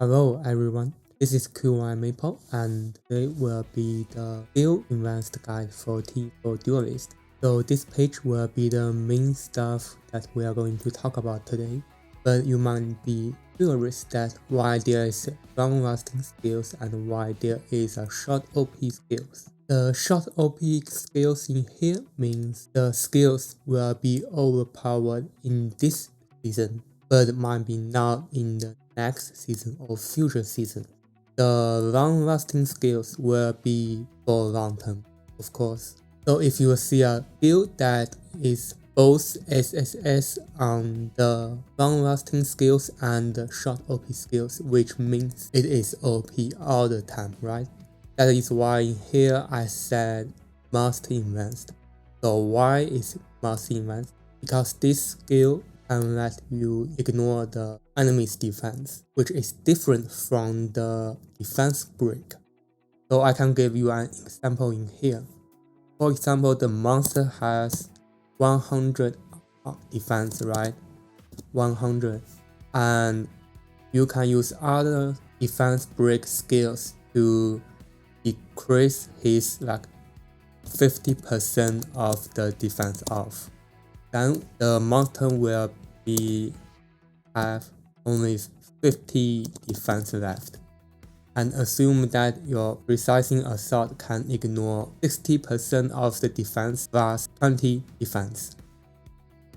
Hello everyone, this is QY Maple and today will be the skill advanced guide for T4 Duelist. So this page will be the main stuff that we are going to talk about today. But you might be curious that why there is long-lasting skills and why there is a short OP skills. The short OP skills in here means the skills will be overpowered in this season, but might be not in the next season or future season. The long-lasting skills will be for long term, of course. So if you see a build that is both SSS on the long-lasting skills and the short OP skills, which means it is OP all the time, right? That is why in here I said must invest. So why is must invest? Because this skill can let you ignore the enemy's defense, which is different from the defense break. So I can give you an example in here. For example, the monster has 100 defense, right? 100, and you can use other defense break skills to decrease his like 50% of the defense off. Then the monster will have only 50 defense left, and assume that your precising assault can ignore 60% of the defense plus 20 defense,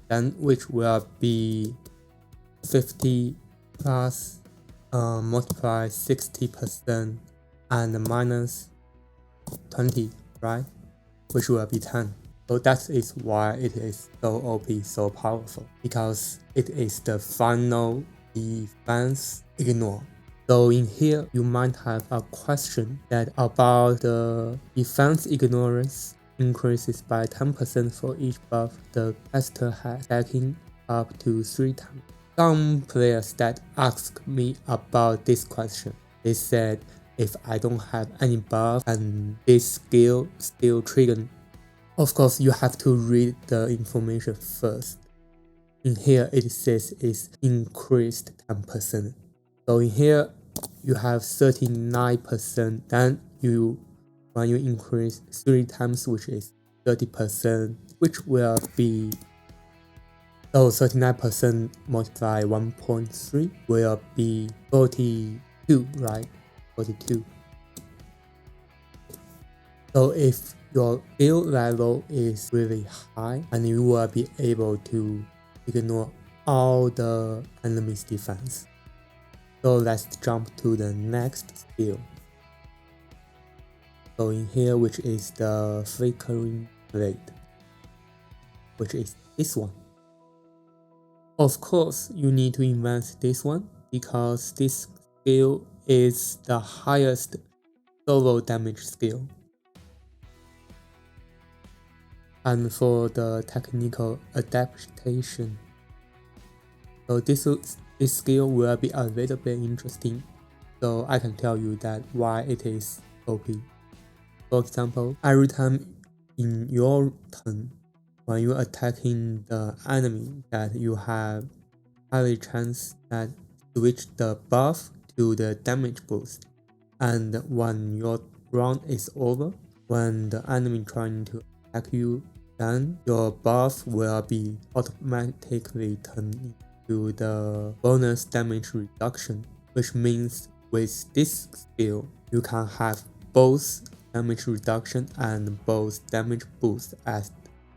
then which will be 50 plus multiply 60% and minus 20, right, which will be 10. So that is why it is so OP, so powerful, because it is the final defense ignore. So in here, you might have a question that about the defense ignorance increases by 10% for each buff the caster has, stacking up to 3 times. Some players that asked me about this question, they said if I don't have any buff and this skill still trigger. Of course, you have to read the information first. In here, it says it's increased 10%. So in here, you have 39%. Then when you increase 3 times, which is 30%, which will be, so 39% multiply 1.3 will be 42, right? 42. So if your build level is really high, and you will be able to ignore all the enemy's defense. So let's jump to the next skill. So in here, which is the Flickering blade, which is this one. Of course, you need to invest this one because this skill is the highest solo damage skill. And for the technical adaptation, so this skill will be a little bit interesting, so I can tell you that why it is OP. For example, every time in your turn, when you attacking the enemy, that you have high chance that switch the buff to the damage boost, and when your round is over, when the enemy trying to attack you, then your buff will be automatically turned into the bonus damage reduction, which means with this skill, you can have both damage reduction and both damage boost at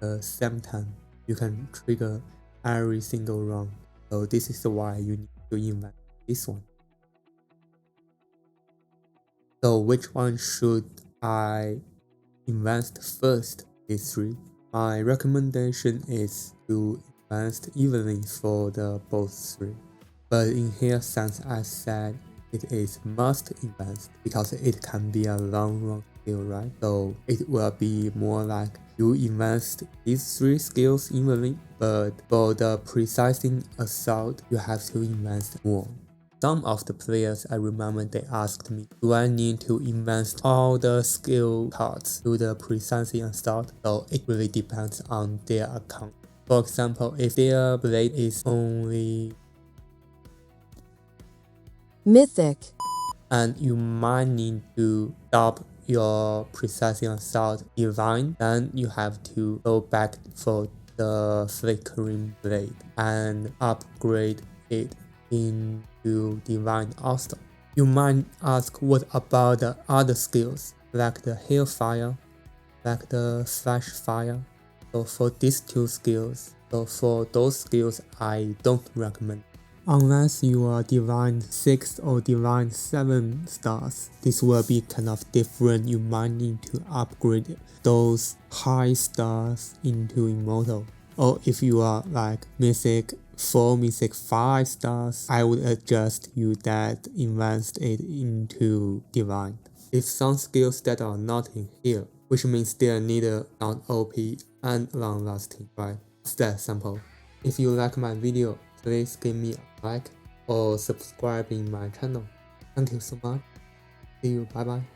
the same time. You can trigger every single round. So this is why you need to invest this one. So which one should I invest first? These 3. My recommendation is to invest evenly for the both 3. But in here, since I said it is must invest because it can be a long run skill, right? So it will be more like you invest these 3 skills evenly, but for the precising assault, you have to invest more. Some of the players, I remember they asked me, do I need to invest all the skill cards to the precising assault? So it really depends on their account. For example, if their blade is only Mythic. And you might need to stop your Precise Assault Divine, then you have to go back for the Flickering Blade and upgrade it into Divine also. You might ask what about the other skills, like the Hailfire, like the Flash Fire. So for these two skills, for those skills I don't recommend. Unless you are Divine 6 or Divine 7 stars, this will be kind of different. You might need to upgrade those high stars into Immortal. Or if you are like Mythic 4, Mythic 5 stars, I would adjust you that advanced it into Divine. If some skills that are not in here, which means they are neither not OP and long lasting, right? That's that simple. If you like my video, please give me a like or subscribe in my channel. Thank you so much. See you. Bye bye.